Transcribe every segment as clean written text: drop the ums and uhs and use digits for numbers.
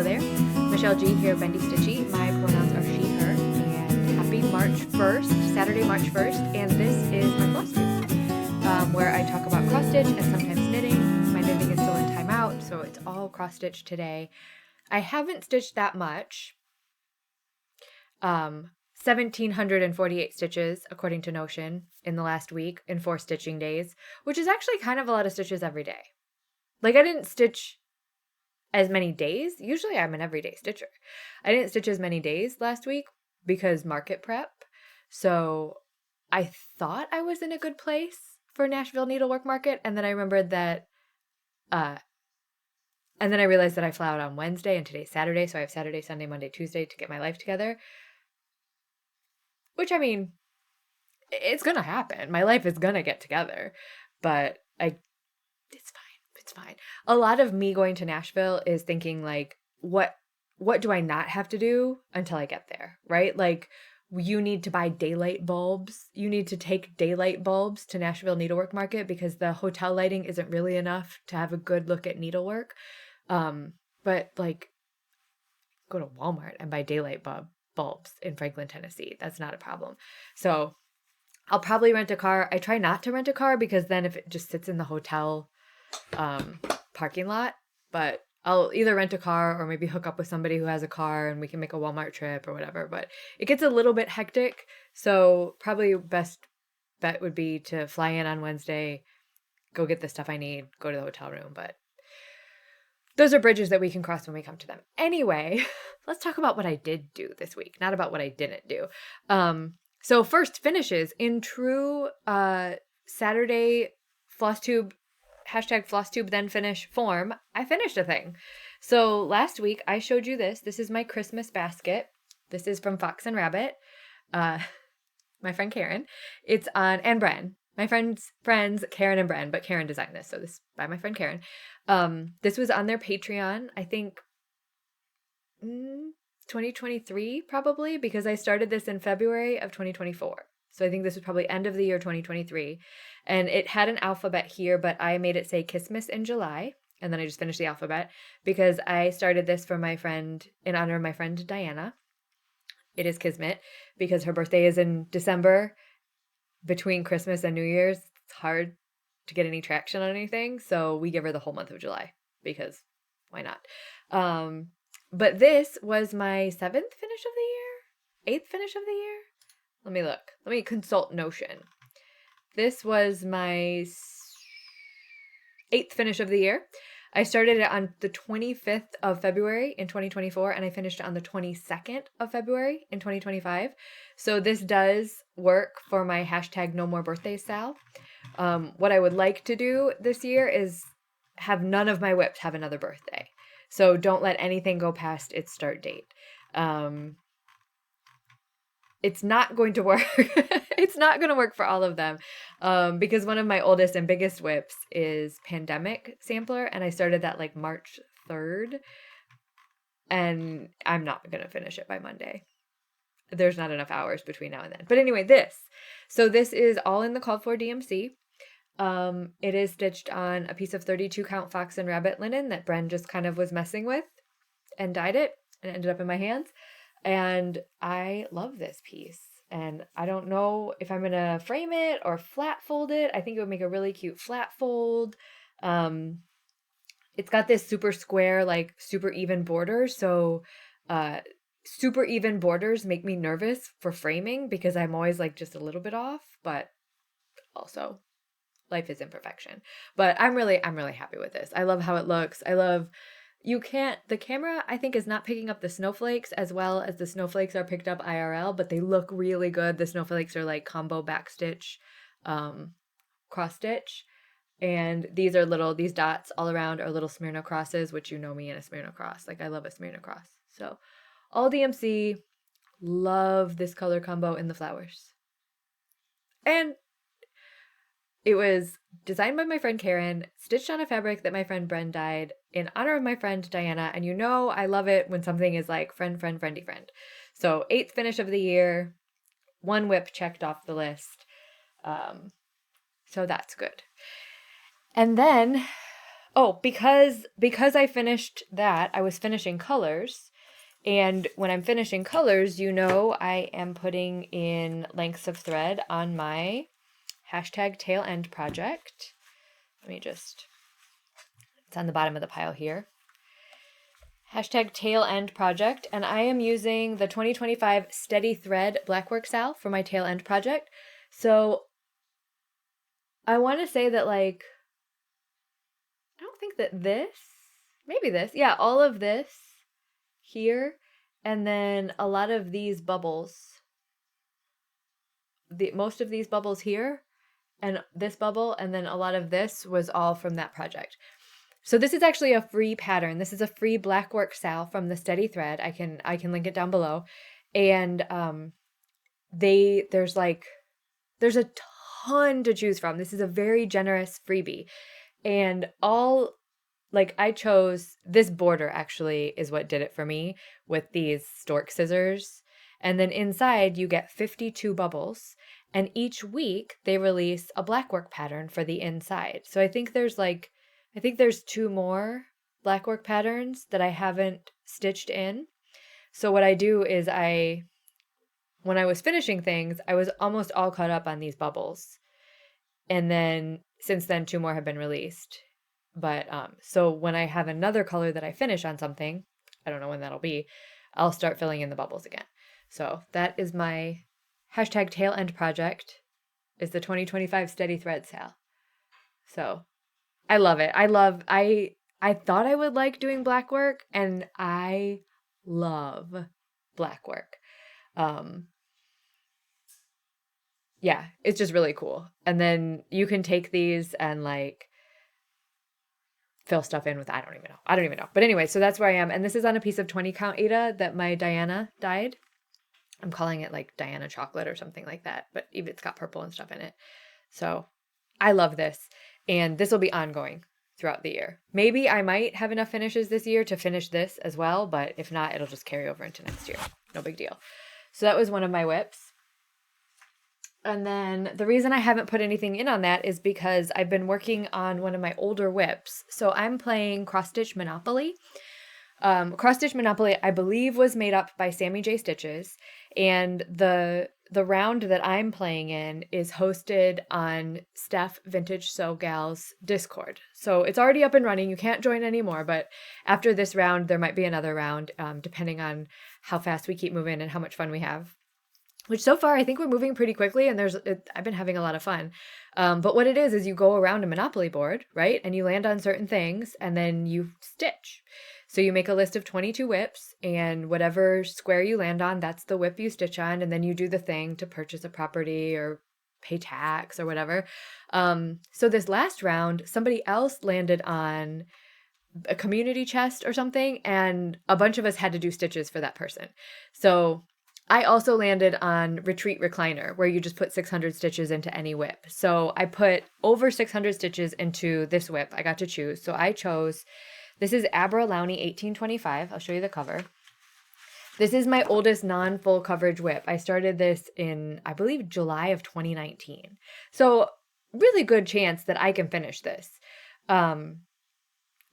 Hello there, Michelle G here, Bendy Stitchy. My pronouns are she, her, and happy March 1st, Saturday, March 1st, and this is my Flosstube, where I talk about cross-stitch and sometimes knitting. My knitting is still in timeout, so it's all cross-stitch today. I haven't stitched that much. 1,748 stitches, according to Notion, in the last week, in 4 stitching days, which is actually kind of a lot of stitches every day. Like, I didn't stitch as many days. Usually I'm an everyday stitcher. I didn't stitch as many days last week because market prep. So I thought I was in a good place for Nashville Needlework Market. And then I remembered that, and then I realized that I fly out on Wednesday and today's Saturday. So I have Saturday, Sunday, Monday, Tuesday to get my life together. Which, I mean, it's going to happen. My life is going to get together. But it's fine. It's fine. A lot of me going to Nashville is thinking, like, what do I not have to do until I get there, right? Like, you need to buy daylight bulbs. You need to take daylight bulbs to Nashville Needlework Market because the hotel lighting isn't really enough to have a good look at needlework. But, like, go to Walmart and buy daylight bulbs in Franklin, Tennessee. That's not a problem. So I'll probably rent a car. I try not to rent a car because then if it just sits in the hotel parking lot, but I'll either rent a car or maybe hook up with somebody who has a car and we can make a Walmart trip or whatever. But it gets a little bit hectic, so probably best bet would be to fly in on Wednesday, go get the stuff I need, go to the hotel room. But those are bridges that we can cross when we come to them. Anyway, let's talk about what I did do this week, not about what I didn't do. So first, finishes. In true Saturday Flosstube #Flosstube then finish form, I finished a thing. So last week I showed you this. This is my Christmas basket. This is from Fox and Rabbit. My friend Karen. It's on, and Bren. My friends Karen and Bren, but Karen designed this. So this is by my friend Karen. This was on their Patreon, I think 2023 probably, because I started this in February of 2024. So I think this was probably end of the year 2023. And it had an alphabet here, but I made it say Christmas in July. And then I just finished the alphabet because I started this for my friend, in honor of my friend Diana. It is Kismet because her birthday is in December. Between Christmas and New Year's, it's hard to get any traction on anything. So we give her the whole month of July because why not? But this was my 7th finish of the year? 8th finish of the year? Let me look. Let me consult Notion. This was my 8th finish of the year. I started it on the 25th of February in 2024, and I finished it on the 22nd of February in 2025. So this does work for my #NoMoreBirthdays Sal. What I would like to do this year is have none of my WIPs have another birthday. So don't let anything go past its start date. It's not going to work. It's not going to work for all of them because one of my oldest and biggest WIPs is Pandemic Sampler, and I started that like March 3rd, and I'm not going to finish it by Monday. There's not enough hours between now and then. But anyway, this is all in the called for DMC. It is stitched on a piece of 32 count Fox and Rabbit linen that Bren just kind of was messing with and dyed it, and it ended up in my hands. And I love this piece, and I don't know if I'm going to frame it or flat fold it. I think it would make a really cute flat fold. It's got this super square, like super even border. So, super even borders make me nervous for framing because I'm always like just a little bit off, but also life is imperfection. But I'm really happy with this. I love how it looks. The camera, I think, is not picking up the snowflakes as well as the snowflakes are picked up IRL, but they look really good. The snowflakes are like combo backstitch, cross stitch. And these dots all around are little Smyrna crosses, which you know me in a Smyrna cross. Like, I love a Smyrna cross. So all DMC, love this color combo in the flowers. And it was designed by my friend Karen, stitched on a fabric that my friend Bren dyed in honor of my friend Diana. And you know I love it when something is like friendy friend. So 8th finish of the year, 1 WIP checked off the list. So that's good. And then Oh, because I finished that, I was finishing colors. And when I'm finishing colors, I am putting in lengths of thread on my hashtag tail end project. It's on the bottom of the pile here. Hashtag tail end project. And I am using the 2025 Steady Thread Blackwork Sal for my tail end project. So I want to say that, like, I don't think that yeah, all of this here, and then a lot of these bubbles, most of these bubbles here, and this bubble, and then a lot of this was all from that project. So this is actually a free pattern. This is a free Blackwork Sal from the Steady Thread. I can link it down below. And there's a ton to choose from. This is a very generous freebie. And I chose this border, actually is what did it for me, with these stork scissors. And then inside you get 52 bubbles. And each week they release a blackwork pattern for the inside. So I think there's 2 more blackwork patterns that I haven't stitched in. So what I do is when I was finishing things, I was almost all caught up on these bubbles. And then since then 2 more have been released. But so when I have another color that I finish on something, I don't know when that'll be, I'll start filling in the bubbles again. So that is my hashtag tail end project, is the 2025 Steady Thread Sal. So I love it. I thought I would like doing black work, and I love black work. Yeah, it's just really cool. And then you can take these and fill stuff in with, I don't even know. But anyway, so that's where I am. And this is on a piece of 20 count Aida that my Diana dyed. I'm calling it like Diana chocolate or something like that, but even it's got purple and stuff in it. So I love this. And this will be ongoing throughout the year. Maybe I might have enough finishes this year to finish this as well, but if not, it'll just carry over into next year. No big deal. So that was one of my WIPs. And then the reason I haven't put anything in on that is because I've been working on one of my older WIPs. So I'm playing Cross Stitch Monopoly. Cross Stitch Monopoly, I believe, was made up by Sammy J. Stitches. And the round that I'm playing in is hosted on Steph Vintage Sew Gal's Discord. So it's already up and running. You can't join anymore. But after this round, there might be another round, depending on how fast we keep moving and how much fun we have. Which so far, I think we're moving pretty quickly, and I've been having a lot of fun. But what it is you go around a Monopoly board, right? And you land on certain things, and then you stitch. So you make a list of 22 WIPs, and whatever square you land on, that's the WIP you stitch on, and then you do the thing to purchase a property or pay tax or whatever. So this last round, somebody else landed on a community chest or something, and a bunch of us had to do stitches for that person. So I also landed on Retreat Recliner, where you just put 600 stitches into any WIP. So I put over 600 stitches into this WIP. I got to choose. So I chose, this is Abra Lowney 1825. I'll show you the cover. This is my oldest non-full coverage WIP. I started this in, I believe, July of 2019. So really good chance that I can finish this. I'm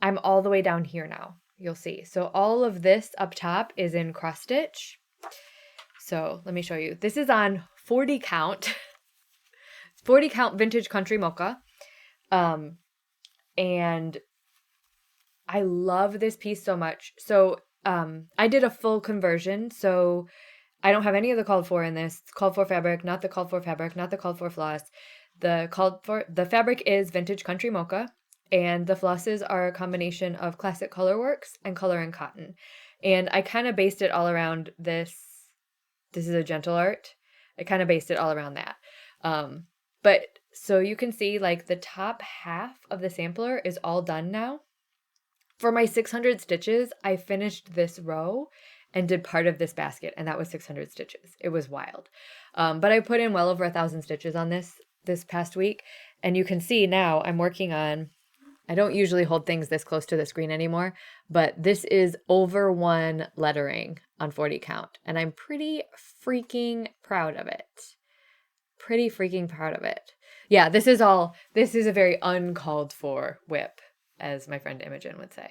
all the way down here now. You'll see. So all of this up top is in cross stitch. So let me show you. This is on 40 count, 40 count vintage country mocha. And I love this piece so much. So I did a full conversion. So I don't have any of the called for in this. It's called for fabric, not the called for fabric, not the called for floss. The fabric is vintage country mocha, and the flosses are a combination of classic colorworks and color and cotton. And I kind of based it all around this. This is a gentle art. I kind of based it all around that. But so you can see the top half of the sampler is all done now. For my 600 stitches, I finished this row and did part of this basket, and that was 600 stitches. It was wild. But I put in well over 1,000 stitches on this past week, and you can see now I'm working on, I don't usually hold things this close to the screen anymore, but this is over 1 lettering on 40 count, and I'm pretty freaking proud of it. Yeah, this is a very uncalled for WIP. as my friend Imogen would say.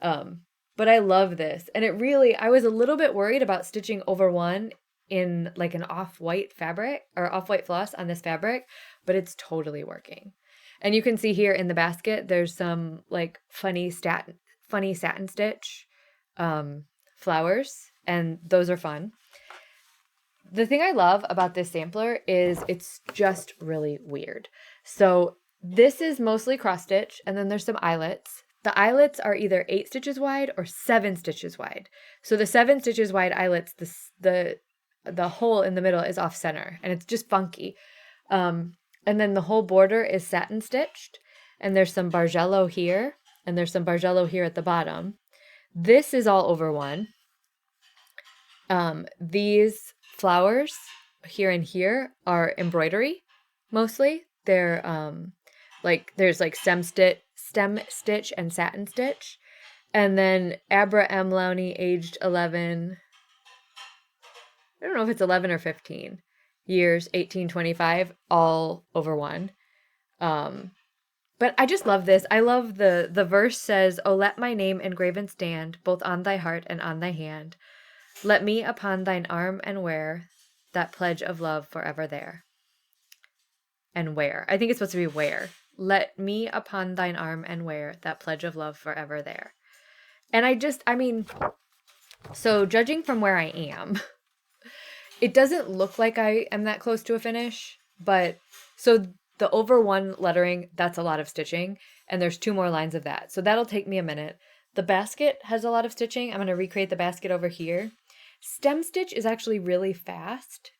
But I love this. And I was a little bit worried about stitching over one in like an off-white fabric or off-white floss on this fabric, but it's totally working. And you can see here in the basket, there's some like funny satin stitch flowers, and those are fun. The thing I love about this sampler is it's just really weird. So this is mostly cross stitch, and then there's some eyelets. The eyelets are either 8 stitches wide or 7 stitches wide. So the 7 stitches wide eyelets, the hole in the middle is off center, and it's just funky. And then the whole border is satin stitched, and there's some bargello here, and there's some bargello here at the bottom. This is all over one. These flowers here and here are embroidery, mostly. They're like there's like stem stitch and satin stitch. And then Abra M. Lowney, aged 11, I don't know if it's 11 or 15 years, 1825, all over one. But I just love this. I love the verse says, "Oh, let my name engraven stand, both on thy heart and on thy hand. Let me upon thine arm and wear that pledge of love forever there." And wear. I think it's supposed to be wear. Let me upon thine arm and wear that pledge of love forever there. And so judging from where I am, it doesn't look like I am that close to a finish, but so the over one lettering, that's a lot of stitching, and there's 2 more lines of that. So that'll take me a minute. The basket has a lot of stitching. I'm going to recreate the basket over here. Stem stitch is actually really fast.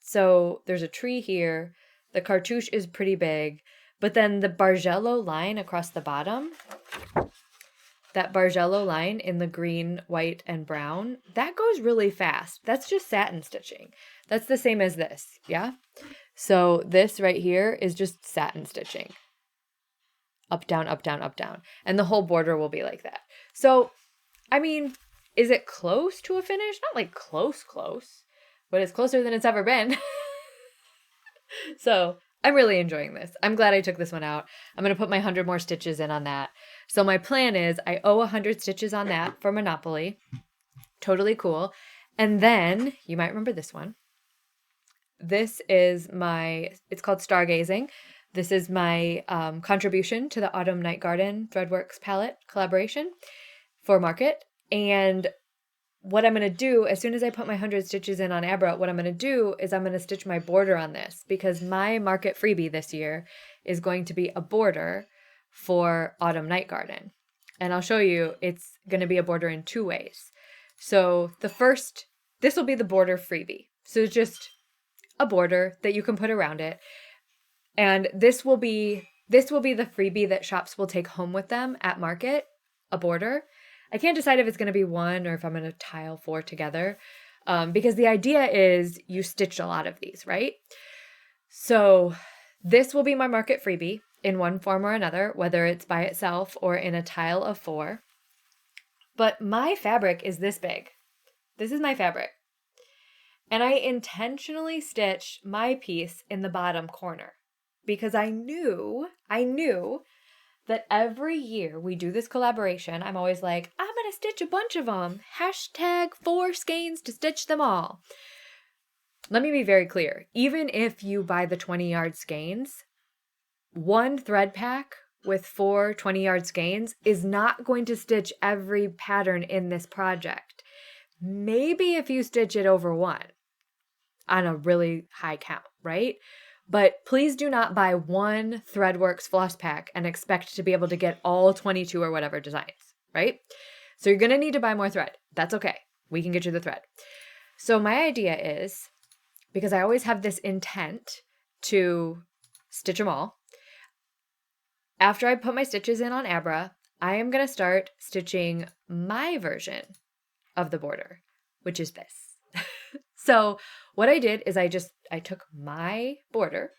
So there's a tree here. The cartouche is pretty big, but then the bargello line across the bottom, that bargello line in the green, white, and brown, that goes really fast. That's just satin stitching. That's the same as this, yeah? So this right here is just satin stitching. Up, down, up, down, up, down. And the whole border will be like that. So, is it close to a finish? Not like close, but it's closer than it's ever been. So I'm really enjoying this. I'm glad I took this one out. I'm going to put my 100 more stitches in on that. So my plan is I owe 100 stitches on that for Monopoly. Totally cool. And then you might remember this one. This is it's called Stargazing. This is my contribution to the Autumn Night Garden Threadworks palette collaboration for Market. And what I'm going to do, as soon as I put my 100 stitches in on Abra, what I'm going to do is I'm going to stitch my border on this, because my Market freebie this year is going to be a border for Autumn Night Garden. And I'll show you, it's going to be a border in 2 ways. So this will be the border freebie. So it's just a border that you can put around it. And this will be the freebie that shops will take home with them at Market, a border. I can't decide if it's going to be one or if I'm going to tile 4 together, because the idea is you stitch a lot of these, right? So this will be my Market freebie in one form or another, whether it's by itself or in a tile of 4. But my fabric is this big. This is my fabric. And I intentionally stitched my piece in the bottom corner because I knew that every year we do this collaboration, I'm always like, I'm going to stitch a bunch of them. # 4 skeins to stitch them all. Let me be very clear. Even if you buy the 20-yard skeins, one thread pack with 4 20-yard skeins is not going to stitch every pattern in this project. Maybe if you stitch it over one on a really high count, right? But please do not buy one ThreadWorks floss pack and expect to be able to get all 22 or whatever designs, right? So you're going to need to buy more thread. That's okay. We can get you the thread. So my idea is, because I always have this intent to stitch them all, after I put my stitches in on Abra, I am going to start stitching my version of the border, which is this. So what I did is I took my border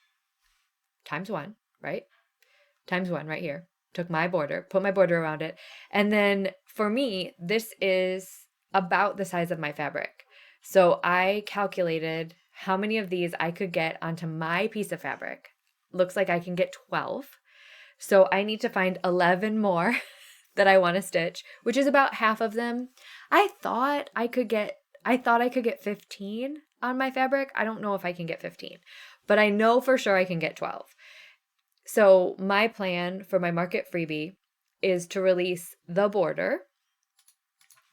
times 1, right? Times 1 right here. Took my border, put my border around it. And then for me, this is about the size of my fabric. So I calculated how many of these I could get onto my piece of fabric. Looks like I can get 12. So I need to find 11 more that I want to stitch, which is about half of them. I thought I could get 15 on my fabric. I don't know if I can get 15, but I know for sure I can get 12. So my plan for my market freebie is to release the border.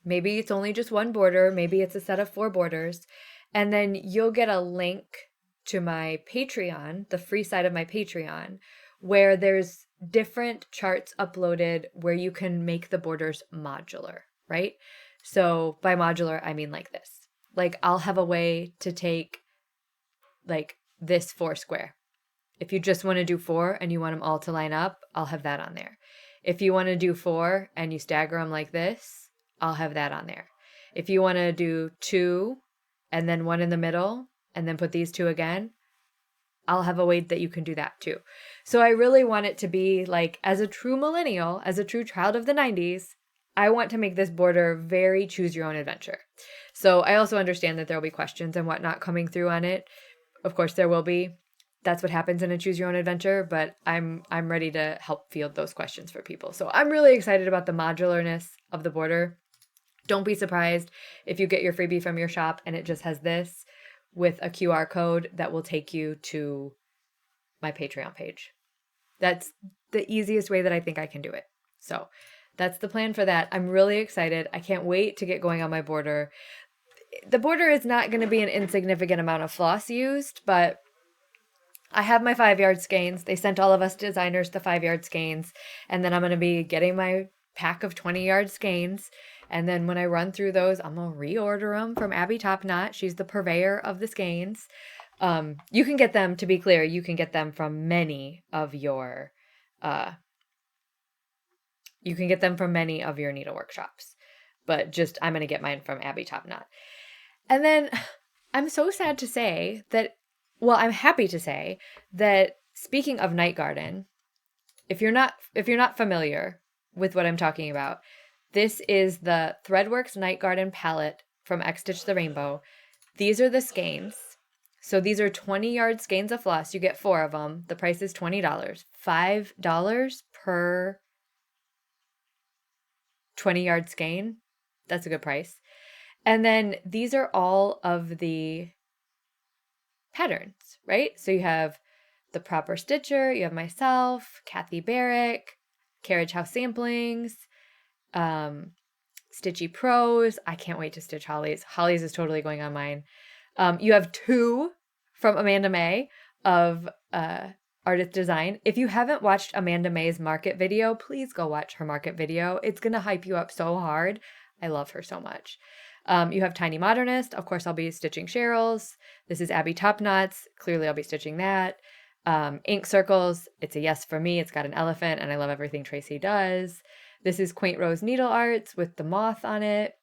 Maybe it's only just one border. Maybe it's a set of 4 borders. And then you'll get a link to my Patreon, the free side of my Patreon, where there's different charts uploaded where you can make the borders modular, right? So by modular, I mean like this. Like I'll have a way to take like this 4 square. If you just want to do 4 and you want them all to line up, I'll have that on there. If you want to do 4 and you stagger them like this, I'll have that on there. If you want to do 2 and then 1 in the middle and then put these 2 again, I'll have a way that you can do that too. So I really want it to be like, as a true millennial, as a true child of the 90s, I want to make this border very choose your own adventure. So I also understand that there will be questions and whatnot coming through on it. Of course there will be. That's what happens in a choose your own adventure, but I'm ready to help field those questions for people. So I'm really excited about the modularness of the border. Don't be surprised if you get your freebie from your shop and it just has this with a QR code that will take you to my Patreon page. That's the easiest way that I think I can do it. So that's the plan for that. I'm really excited. I can't wait to get going on my border. The border is not going to be an insignificant amount of floss used, but I have my 5-yard skeins. They sent all of us designers the 5-yard skeins, and then I'm going to be getting my pack of 20-yard skeins. And then when I run through those, I'm going to reorder them from Abby Topknot. She's the purveyor of the skeins. You can get them, to be clear, you can get them from many of your needlework shops. But just, I'm going to get mine from Abby Topknot. And then I'm so sad to say that, well, I'm happy to say that, speaking of Night Garden, if you're not familiar with what I'm talking about, this is the Threadworks Night Garden palette from XStitch the Rainbow. These are the skeins. So these are 20-yard skeins of floss. You get 4 of them. The price is $20. $5 per 20-yard skein. That's a good price. And then these are all of the patterns, right? So you have the Proper Stitcher, you have myself, Kathy Barrick, Carriage House Samplings, Stitchy Pros. I can't wait to stitch Holly's. Holly's is totally going on mine. You have 2 from Amanda May of Artist Design. If you haven't watched Amanda May's market video, please go watch her market video. It's going to hype you up so hard. I love her so much. You have Tiny Modernist. Of course, I'll be stitching Cheryl's. This is Abby Topknot's. Clearly, I'll be stitching that. Ink Circles. It's a yes for me. It's got an elephant, and I love everything Tracy does. This is Quaint Rose Needle Arts with the moth on it.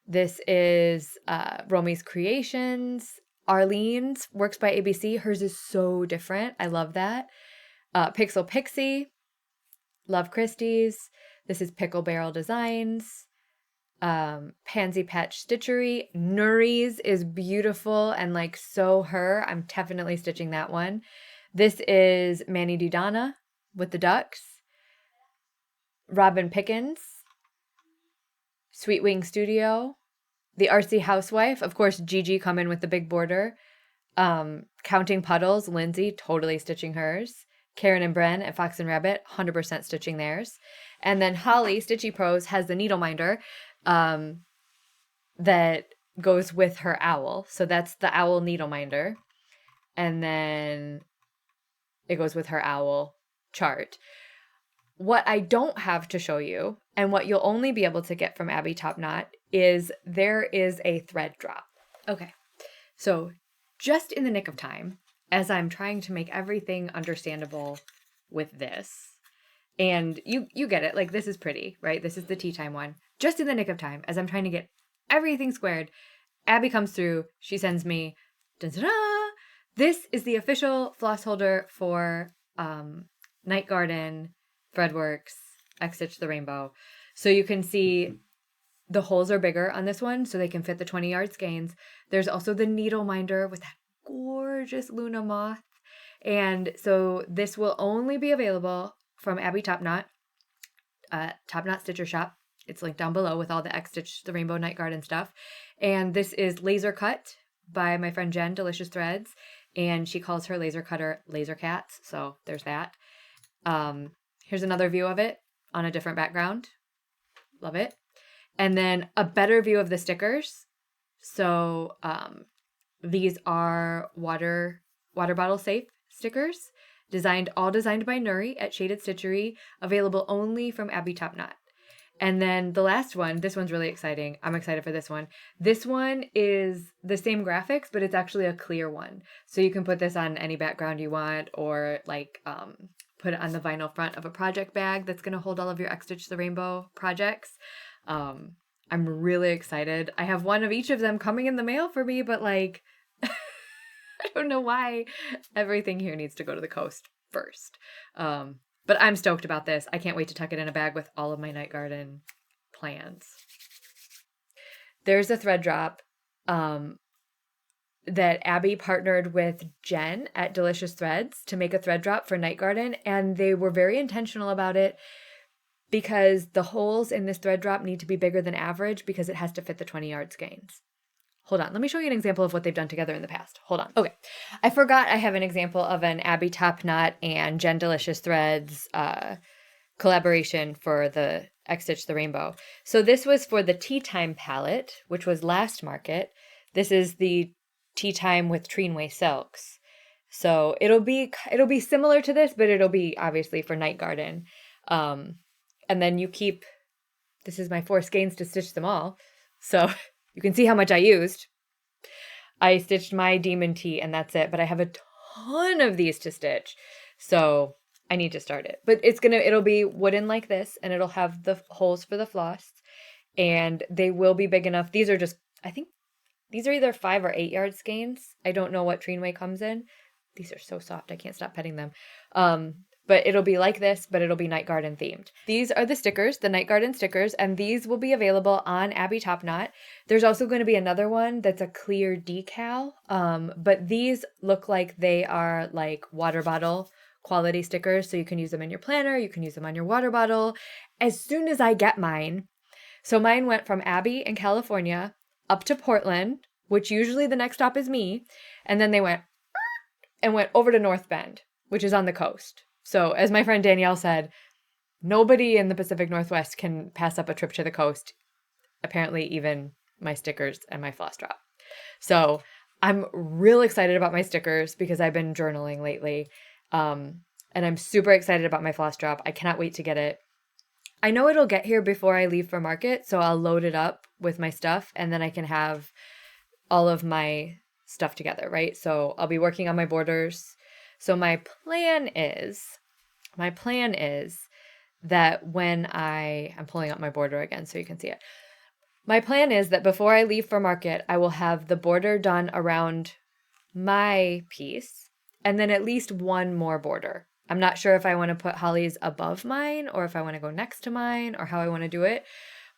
This is Romy's Creations. Arlene's Works by ABC. Hers is so different. I love that. Pixel Pixie. Love Christie's. This is Pickle Barrel Designs. Pansy Patch Stitchery. Nuri's is beautiful and like so her. I'm definitely stitching that one. This is Manny Dudana with the ducks. Robin Pickens. Sweet Wing Studio. The Artsy Housewife. Of course, Gigi come in with the big border. Counting Puddles. Lindsay, totally stitching hers. Karen and Bren at Fox and Rabbit, 100% stitching theirs. And then Holly, Stitchy Pros, has the needle minder that goes with her owl. So that's the owl needle minder. And then it goes with her owl chart. What I don't have to show you, and what you'll only be able to get from Abby Topknot, is there is a thread drop. Okay, so just in the nick of time, as I'm trying to make everything understandable with this, and you get it, like this is pretty, right? This is the tea time one. Just in the nick of time, as I'm trying to get everything squared, Abby comes through, she sends me, da-da-da, this is the official floss holder for Night Garden, Threadworks, XStitch the Rainbow. So you can see the holes are bigger on this one, so they can fit the 20-yard skeins. There's also the needle minder with that gorgeous Luna moth. And so this will only be available from Abby Topknot, Topknot Stitcher Shop. It's linked down below with all the XStitch, the Rainbow Night Garden stuff. And this is laser cut by my friend Jen, Delicious Threads. And she calls her laser cutter Laser Cats. So there's that. Here's another view of it on a different background. Love it. And then a better view of the stickers. So these are water bottle safe stickers, all designed by Nuri at Shaded Stitchery, available only from Abby Topknot. And then the last one, this one's really exciting. I'm excited for this one. This one is the same graphics, but it's actually a clear one. So you can put this on any background you want, or like put it on the vinyl front of a project bag that's going to hold all of your XStitch the Rainbow projects. I'm really excited. I have one of each of them coming in the mail for me, but like, I don't know why everything here needs to go to the coast first. But I'm stoked about this. I can't wait to tuck it in a bag with all of my night garden plans. There's a thread drop that Abby partnered with Jen at Delicious Threads to make a thread drop for night garden, and they were very intentional about it because the holes in this thread drop need to be bigger than average because it has to fit the 20-yard skeins. Hold on. Let me show you an example of what they've done together in the past. Hold on. Okay. I forgot I have an example of an Abby Topknot and Jen Delicious Threads collaboration for the XStitch the Rainbow. So this was for the Tea Time palette, which was last market. This is the Tea Time with Treenway Silks. So it'll be similar to this, but it'll be obviously for night garden. And then this is my 4 skeins to stitch them all. So you can see how much I used. I stitched my Demon Tea and that's it, but I have a ton of these to stitch. So I need to start it. But it'll be wooden like this, and it'll have the holes for the floss, and they will be big enough. These are I think these are either 5 or 8 yard skeins. I don't know what Treenway comes in. These are so soft. I can't stop petting them. But it'll be like this, but it'll be night garden themed. These are the stickers, the night garden stickers, and these will be available on Abby Topknot. There's also going to be another one that's a clear decal, but these look like they are like water bottle quality stickers, so you can use them in your planner, you can use them on your water bottle. As soon as I get mine, so mine went from Abby in California up to Portland, which usually the next stop is me, and then they went over to North Bend, which is on the coast. So as my friend Danielle said, nobody in the Pacific Northwest can pass up a trip to the coast, apparently even my stickers and my floss drop. So I'm real excited about my stickers because I've been journaling lately. And I'm super excited about my floss drop. I cannot wait to get it. I know it'll get here before I leave for market, so I'll load it up with my stuff and then I can have all of my stuff together, right? So I'll be working on my borders. So my plan is that when I'm pulling up my border again so you can see it. My plan is that before I leave for market, I will have the border done around my piece and then at least one more border. I'm not sure if I want to put hollies above mine or if I want to go next to mine or how I want to do it,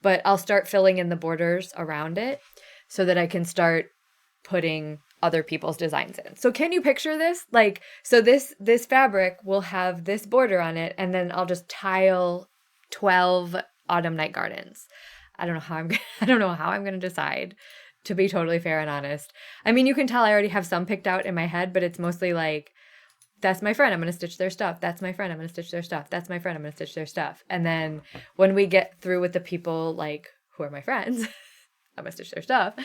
but I'll start filling in the borders around it so that I can start putting other people's designs in. So can you picture this? Like, so this fabric will have this border on it, and then I'll just tile 12 autumn night gardens. I don't know how I'm going to decide, to be totally fair and honest. I mean, you can tell I already have some picked out in my head, but it's mostly like, that's my friend, I'm going to stitch their stuff. That's my friend, I'm going to stitch their stuff. That's my friend, I'm going to stitch their stuff. And then when we get through with the people like who are my friends, I'm going to stitch their stuff,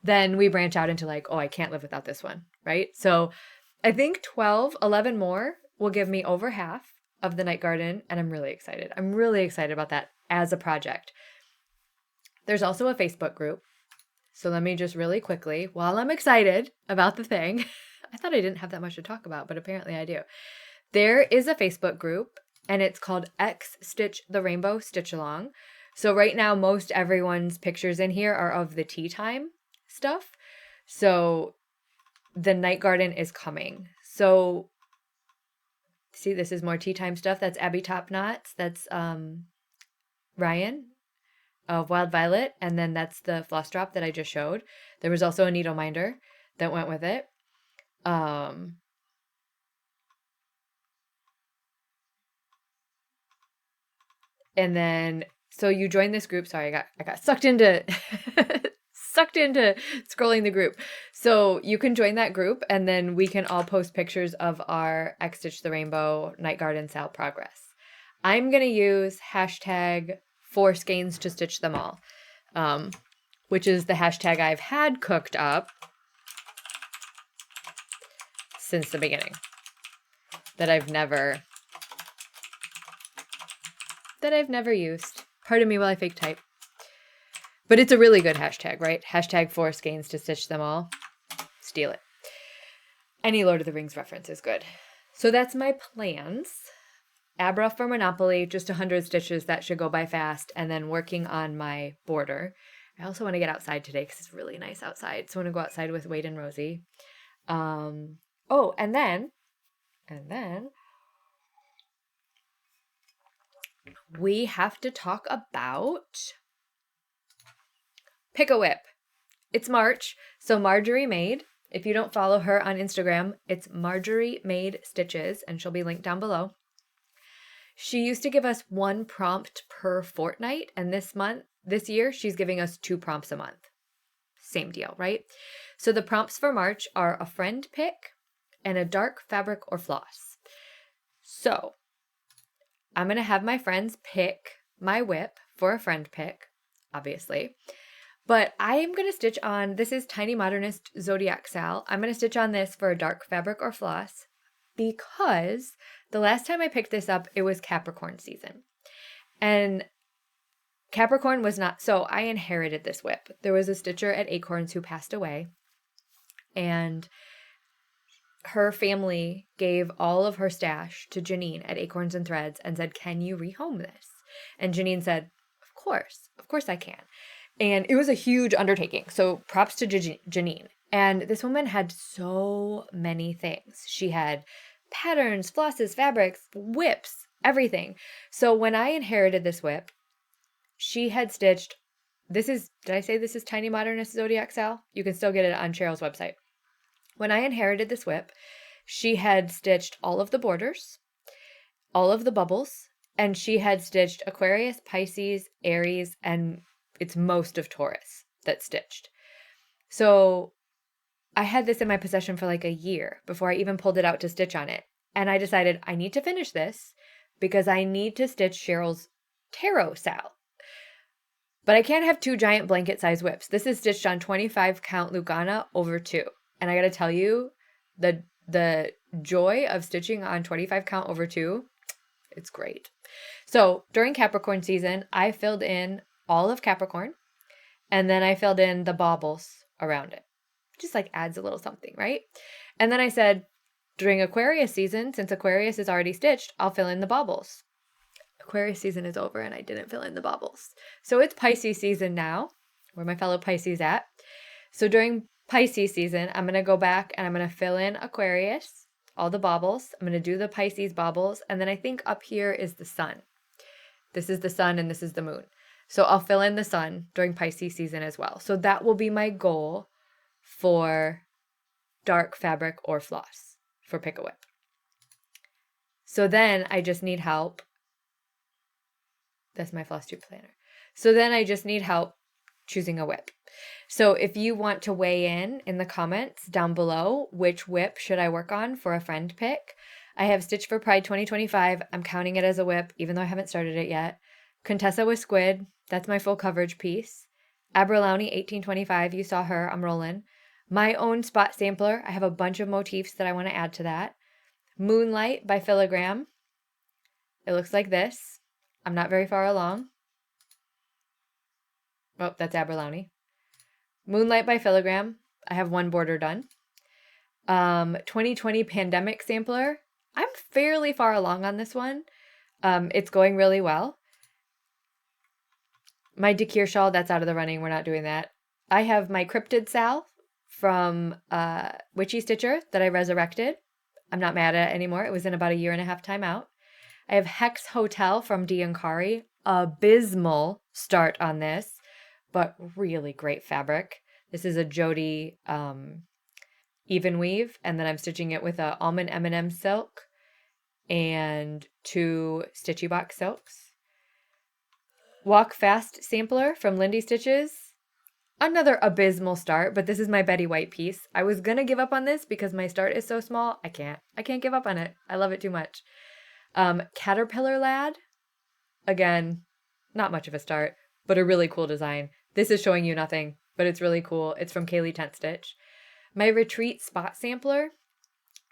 then we branch out into like, oh, I can't live without this one, right? So I think 11 more will give me over half of the night garden, and I'm really excited. I'm really excited about that as a project. There's also a Facebook group. So let me just really quickly, while I'm excited about the thing, I thought I didn't have that much to talk about, but apparently I do. There is a Facebook group, and it's called XStitch the Rainbow Stitch Along. So right now, most everyone's pictures in here are of the tea time stuff. So the night garden is coming. So see, this is more tea time stuff. That's Abby Topknots. That's Ryan of Wild Violet. And then that's the floss drop that I just showed. There was also a needle minder that went with it. And then, so you join this group. Sorry, I got sucked into sucked into scrolling the group. So you can join that group, and then we can all post pictures of our XStitch the Rainbow Night Garden Sale progress. I'm going to use hashtag 4 skeins to stitch them all, which is the hashtag I've had cooked up since the beginning, that I've never used. Pardon me while I fake type. But it's a really good hashtag, right? Hashtag 4 skeins to stitch them all. Steal it. Any Lord of the Rings reference is good. So that's my plans. Abra for Monopoly, just 100 stitches. That should go by fast. And then working on my border. I also want to get outside today because it's really nice outside. So I want to go outside with Wade and Rosie. Oh, and then we have to talk about Pick a Whip. It's March, so Marjorie made. If you don't follow her on Instagram, it's Marjorie Made Stitches, and she'll be linked down below. She used to give us 1 prompt per fortnight, and this year, she's giving us 2 prompts a month. Same deal, right? So the prompts for March are a friend pick and a dark fabric or floss. So I'm going to have my friends pick my WIP for a friend pick, obviously. But I am going to stitch on, this is Tiny Modernist Zodiac Sal. I'm going to stitch on this for a dark fabric or floss because the last time I picked this up, it was Capricorn season. And Capricorn was not, so I inherited this WIP. There was a stitcher at Acorns who passed away, and her family gave all of her stash to Janine at Acorns and Threads and said, can you rehome this? And Janine said, of course I can. And it was a huge undertaking. So props to Janine. And this woman had so many things. She had patterns, flosses, fabrics, WIPs, everything. So when I inherited this WIP, she had stitched, did I say this is Tiny Modernist Zodiac Sal? You can still get it on Cheryl's website. When I inherited this WIP, she had stitched all of the borders, all of the bubbles, and she had stitched Aquarius, Pisces, Aries, and it's most of Taurus that's stitched. So I had this in my possession for like a year before I even pulled it out to stitch on it. And I decided I need to finish this because I need to stitch Cheryl's Tarot Sal. But I can't have 2 giant blanket size WIPs. This is stitched on 25 count Lugana over 2. And I got to tell you, the joy of stitching on 25 count over 2, it's great. So during Capricorn season, I filled in all of Capricorn, and then I filled in the baubles around it. Just like adds a little something, right? And then I said, during Aquarius season, since Aquarius is already stitched, I'll fill in the baubles. Aquarius season is over and I didn't fill in the baubles. So it's Pisces season now. Where my fellow Pisces at? So during Pisces season, I'm going to go back and I'm going to fill in Aquarius, all the baubles. I'm going to do the Pisces baubles. And then I think up here is the sun. This is the sun and this is the moon. So I'll fill in the sun during Pisces season as well. So that will be my goal for dark fabric or floss for Pick a Whip. So then I just need help. That's my Flosstube planner. So then I just need help choosing a WIP. So if you want to weigh in the comments down below, which WIP should I work on for a friend pick? I have Stitch for Pride 2025. I'm counting it as a WIP, even though I haven't started it yet. Contessa with Squid. That's my full coverage piece. Aberlowney 1825. You saw her. I'm rolling. My own spot sampler. I have a bunch of motifs that I want to add to that. Moonlight by Filigram. It looks like this. I'm not very far along. Oh, that's Aberlowney. Moonlight by Filigram. I have 1 border done. 2020 Pandemic Sampler. I'm fairly far along on this one. It's going really well. My Dakir shawl, that's out of the running. We're not doing that. I have my Cryptid Sal from Witchy Stitcher that I resurrected. I'm not mad at it anymore. It was in about a 1.5-year time out. I have Hex Hotel from D and Kari. Abysmal start on this, but really great fabric. This is a Jody even weave, and then I'm stitching it with a almond M&M silk and 2 Stitchy box silks. Walk Fast sampler from Lindy Stitches. Another abysmal start, but this is my Betty White piece. I was going to give up on this because my start is so small. I can't give up on it. I love it too much. Caterpillar Lad. Again, not much of a start, but a really cool design. This is showing you nothing, but it's really cool. It's from Kaylee Tent Stitch. My Retreat Spot Sampler.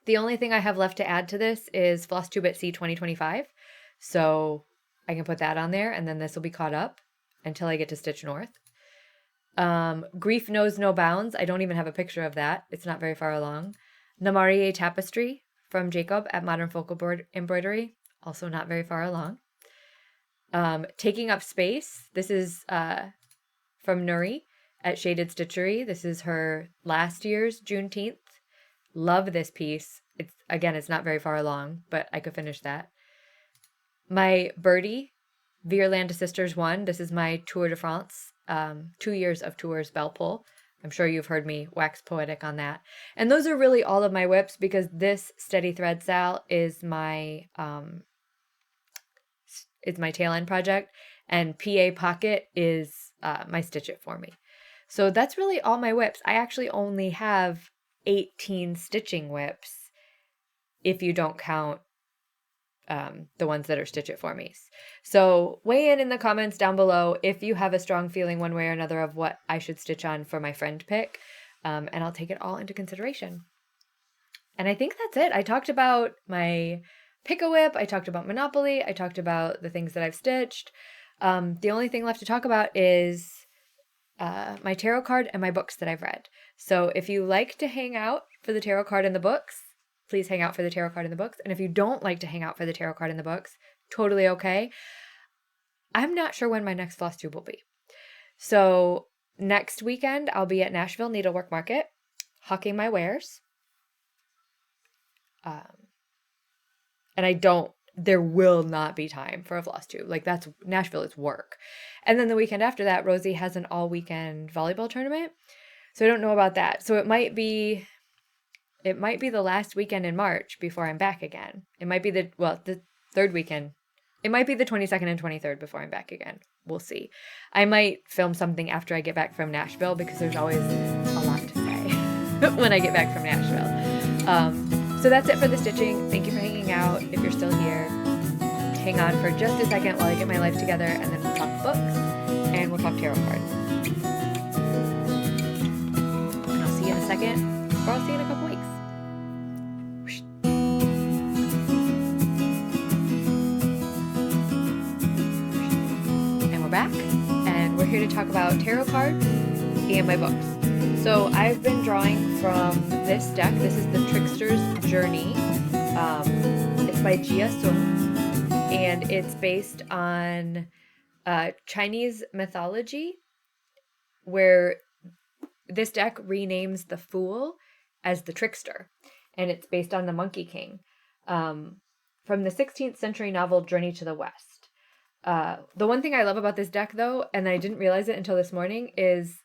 The only thing I have left to add to this is Flosstube at Sea 2025. So I can put that on there, and then this will be caught up until I get to Stitch North. Grief Knows No Bounds. I don't even have a picture of that. It's not very far along. Namarie Tapestry from Jacob at Modern Focal Board Embroidery. Also not very far along. Taking Up Space. This is from Nuri at Shaded Stitchery. This is her last year's Juneteenth. Love this piece. It's not very far along, but I could finish that. My Birdie, Vierland Sisters 1. This is my Tour de France, 2 years of tours bell pull. I'm sure you've heard me wax poetic on that. And those are really all of my WIPs because this Steady Thread Sal is my tail end project, and PA Pocket is my Stitch It For Me. So that's really all my WIPs. I actually only have 18 stitching WIPs if you don't count the ones that are Stitch It For Me. So weigh in the comments down below if you have a strong feeling one way or another of what I should stitch on for my friend pick, and I'll take it all into consideration. And I think that's it. I talked about my Pick-a-Whip, I talked about Monopoly, I talked about the things that I've stitched. The only thing left to talk about is my tarot card and my books that I've read. So if you like to hang out for the tarot card and the books, please hang out for the tarot card and the books. And if you don't like to hang out for the tarot card and the books, totally okay. I'm not sure when my next Flosstube will be. So next weekend, I'll be at Nashville Needlework Market, hawking my wares. And there will not be time for a Flosstube. Like Nashville is work. And then the weekend after that, Rosie has an all-weekend volleyball tournament. So I don't know about that. So it might be the last weekend in March before I'm back again. It might be the third weekend. It might be the 22nd and 23rd before I'm back again. We'll see. I might film something after I get back from Nashville because there's always a lot to say when I get back from Nashville. So that's it for the stitching. Thank you for hanging out. If you're still here, hang on for just a second while I get my life together, and then we'll talk books and we'll talk tarot cards. And I'll see you in a second, or I'll see you in a couple weeks. And we're back, and we're here to talk about tarot cards and my books. So I've been drawing from this deck. This is the Trickster's Journey. It's by Jia Sung, and it's based on Chinese mythology, where this deck renames the Fool as the Trickster, and it's based on the Monkey King from the 16th century novel Journey to the West. The one thing I love about this deck, though, and I didn't realize it until this morning, is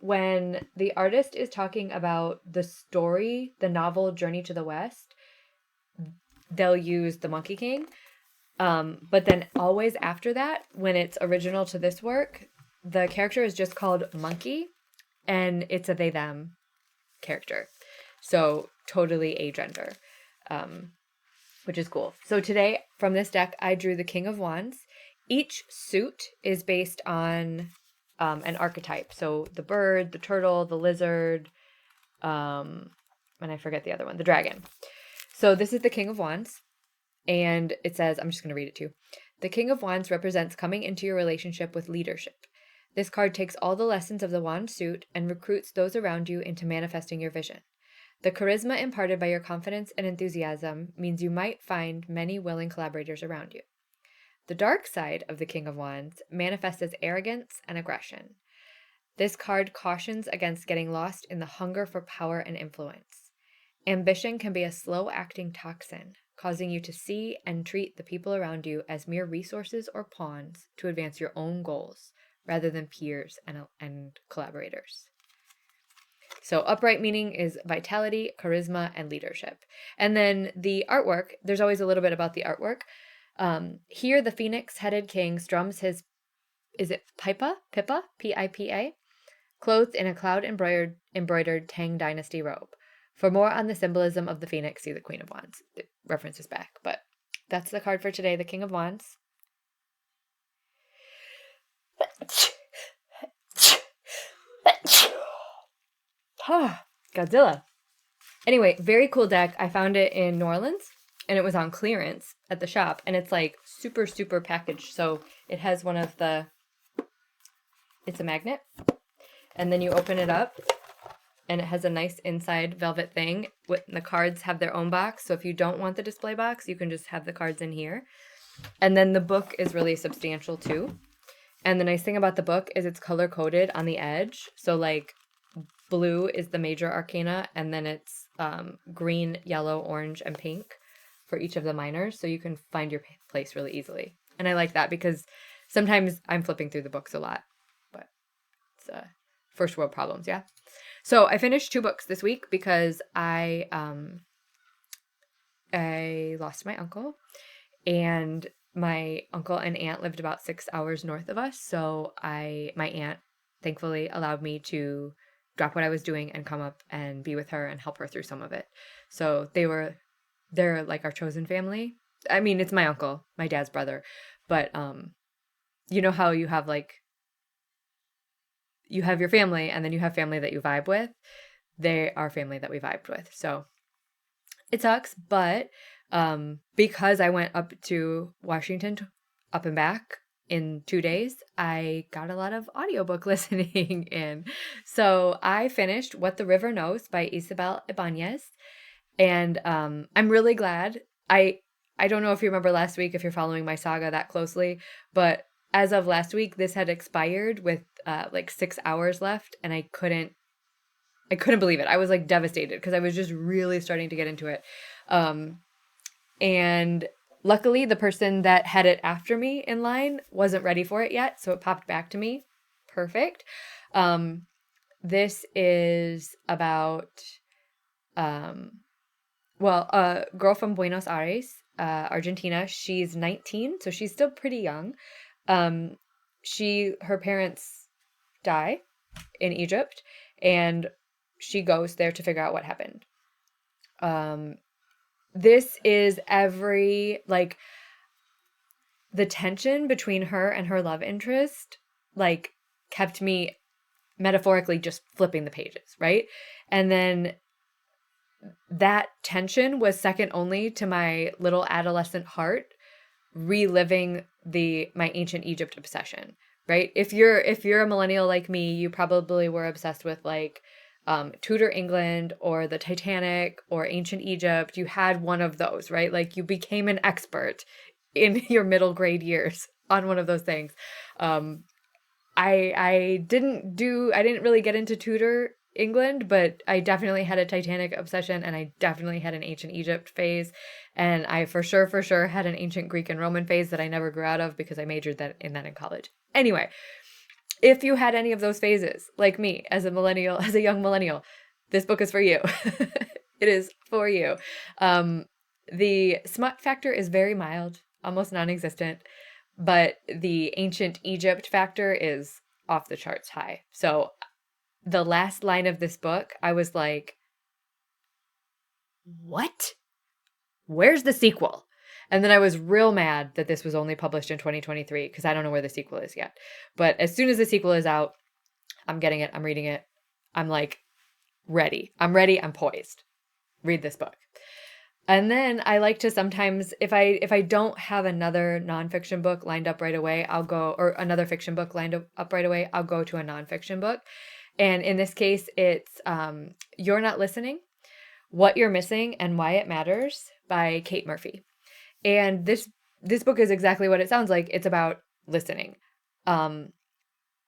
when the artist is talking about the story, the novel Journey to the West, they'll use the Monkey King. But then always after that, when it's original to this work, the character is just called Monkey, and it's a they-them character. So totally agender, which is cool. So today, from this deck, I drew the King of Wands. Each suit is based on an archetype. So the bird, the turtle, the lizard, and I forget the other one, the dragon. So this is the King of Wands, and it says, I'm just going to read it to you. The King of Wands represents coming into your relationship with leadership. This card takes all the lessons of the wand suit and recruits those around you into manifesting your vision. The charisma imparted by your confidence and enthusiasm means you might find many willing collaborators around you. The dark side of the King of Wands manifests as arrogance and aggression. This card cautions against getting lost in the hunger for power and influence. Ambition can be a slow-acting toxin, causing you to see and treat the people around you as mere resources or pawns to advance your own goals, rather than peers and collaborators. So upright meaning is vitality, charisma, and leadership. And then the artwork, there's always a little bit about the artwork. Here the phoenix-headed king strums his, is it pipa? Pippa? P-I-P-A? Clothed in a cloud-embroidered Tang Dynasty robe. For more on the symbolism of the phoenix, see the Queen of Wands. It references back, but that's the card for today, the King of Wands. Godzilla. Anyway, very cool deck. I found it in New Orleans, and it was on clearance at the shop, and it's like super, super packaged. So it has one of the, it's a magnet, and then you open it up, and it has a nice inside velvet thing. The cards have their own box, so if you don't want the display box, you can just have the cards in here. And then the book is really substantial too. And the nice thing about the book is it's color-coded on the edge. So like blue is the major arcana, and then it's green, yellow, orange, and pink for each of the minors. So you can find your place really easily. And I like that because sometimes I'm flipping through the books a lot. But it's first world problems, yeah? So I finished 2 books this week because I lost my uncle, and my uncle and aunt lived about 6 hours north of us. So my aunt thankfully allowed me to drop what I was doing and come up and be with her and help her through some of it. So they're like our chosen family. I mean, it's my uncle, my dad's brother, but you know how you have like, you have your family and then you have family that you vibe with. They are family that we vibed with. So it sucks, but because I went up to Washington up and back in 2 days, I got a lot of audiobook listening in. So I finished What the River Knows by Isabel Ibanez. And I'm really glad. I don't know if you remember last week, if you're following my saga that closely, but as of last week, this had expired with like 6 hours left, and I couldn't believe it. I was like devastated because I was just really starting to get into it. And luckily, the person that had it after me in line wasn't ready for it yet, so it popped back to me. Perfect. This is about a girl from Buenos Aires, Argentina. She's 19, so she's still pretty young. Her parents die in Egypt, and she goes there to figure out what happened. This is the tension between her and her love interest, like, kept me metaphorically just flipping the pages, right? And then that tension was second only to my little adolescent heart reliving my ancient Egypt obsession, right? If you're a millennial like me, you probably were obsessed with like Tudor England or the Titanic or ancient Egypt. You had one of those, right? Like you became an expert in your middle grade years on one of those things. I didn't really get into Tudor England, but I definitely had a Titanic obsession, and I definitely had an ancient Egypt phase, and I for sure had an ancient Greek and Roman phase that I never grew out of because I majored in college. Anyway, if you had any of those phases, like me, as a young millennial, this book is for you. It is for you. The smut factor is very mild, almost non-existent, but the ancient Egypt factor is off the charts high. So the last line of this book, I was like, what? Where's the sequel? And then I was real mad that this was only published in 2023 because I don't know where the sequel is yet. But as soon as the sequel is out, I'm getting it. I'm reading it. I'm like ready. I'm poised. Read this book. And then I like to sometimes, if I don't have another nonfiction book lined up right away, or another fiction book lined up right away, I'll go to a nonfiction book. And in this case, it's You're Not Listening, What You're Missing and Why It Matters by Kate Murphy. And this book is exactly what it sounds like. It's about listening.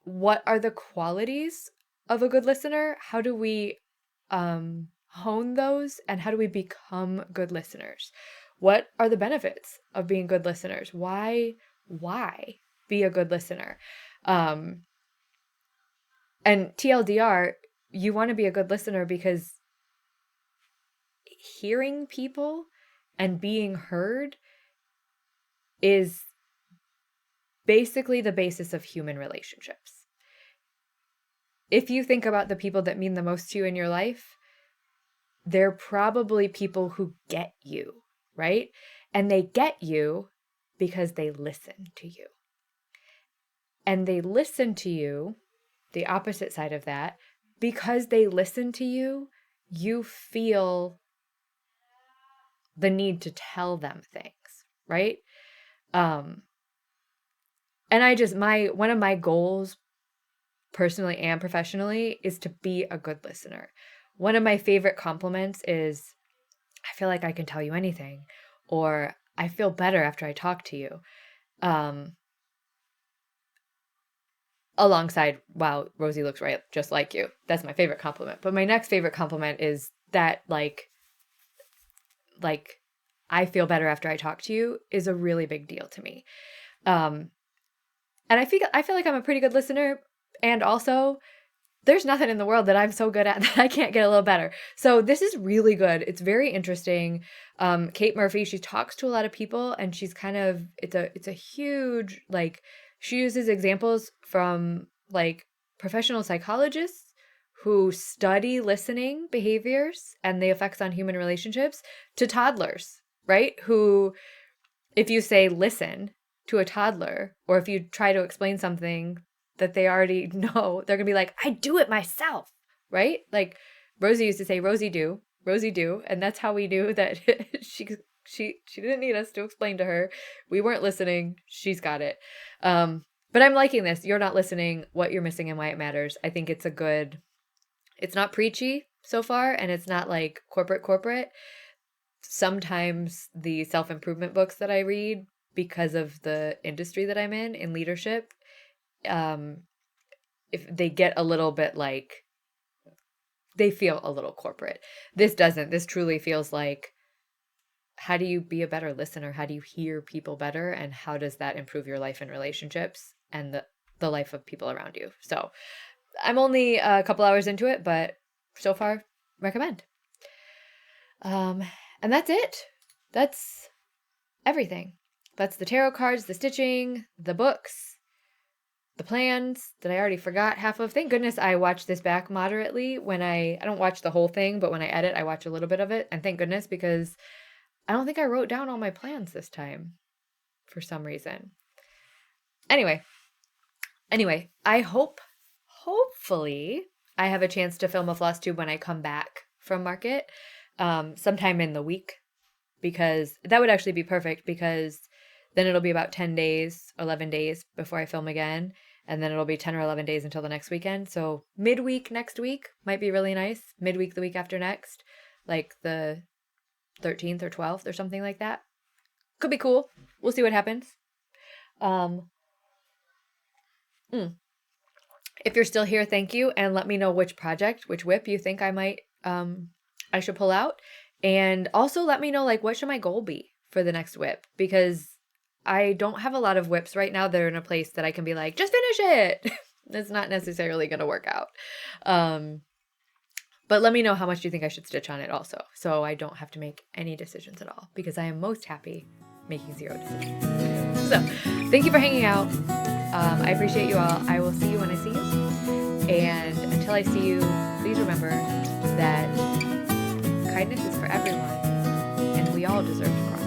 What are the qualities of a good listener? How do we hone those? And how do we become good listeners? What are the benefits of being good listeners? Why be a good listener? And TLDR, you want to be a good listener because hearing people and being heard is basically the basis of human relationships. If you think about the people that mean the most to you in your life, they're probably people who get you, right? And they get you because they listen to you. And they listen to you, the opposite side of that, because they listen to you, you feel the need to tell them things, right? And one of my goals personally and professionally is to be a good listener. One of my favorite compliments is, I feel like I can tell you anything, or I feel better after I talk to you. Alongside, wow, Rosie looks right just like you. That's my favorite compliment. But my next favorite compliment is that like I feel better after I talk to you is a really big deal to me. And I feel like I'm a pretty good listener, and also there's nothing in the world that I'm so good at that I can't get a little better. So this is really good. It's very interesting. Kate Murphy, she talks to a lot of people, and she's kind of, it's a huge, like, she uses examples from like professional psychologists who study listening behaviors and the effects on human relationships to toddlers, right? Who, if you say listen to a toddler, or if you try to explain something that they already know, they're going to be like, I do it myself, right? Like Rosie used to say, Rosie do. And that's how we knew that she didn't need us to explain to her. We weren't listening. She's got it. But I'm liking this. You're not listening, what you're missing and why it matters. I think it's it's not preachy so far, and it's not like corporate. Sometimes the self-improvement books that I read, because of the industry that I'm in leadership, if they get a little bit like, they feel a little corporate. This doesn't. This truly feels like, how do you be a better listener? How do you hear people better? And how does that improve your life and relationships and the life of people around you? So I'm only a couple hours into it, but so far, recommend. And that's it. That's everything. That's the tarot cards, the stitching, the books, the plans that I already forgot half of. Thank goodness I watched this back moderately when I don't watch the whole thing, but when I edit, I watch a little bit of it. And thank goodness, because I don't think I wrote down all my plans this time for some reason. Anyway, I hopefully I have a chance to film a Flosstube when I come back from market, sometime in the week, because that would actually be perfect, because then it'll be about 10 days, 11 days before I film again. And then it'll be 10 or 11 days until the next weekend. So midweek next week might be really nice. Midweek the week after next, like the 13th or 12th or something like that. Could be cool. We'll see what happens. If you're still here, thank you. And let me know which WIP you think I should pull out. And also let me know, like, what should my goal be for the next WIP? Because I don't have a lot of WIPs right now that are in a place that I can be like, just finish it. It's not necessarily going to work out. But let me know how much you think I should stitch on it also, so I don't have to make any decisions at all, because I am most happy making 0 decisions. So thank you for hanging out. I appreciate you all. I will see you when I see you. And until I see you, please remember that kindness is for everyone, and we all deserve to cry.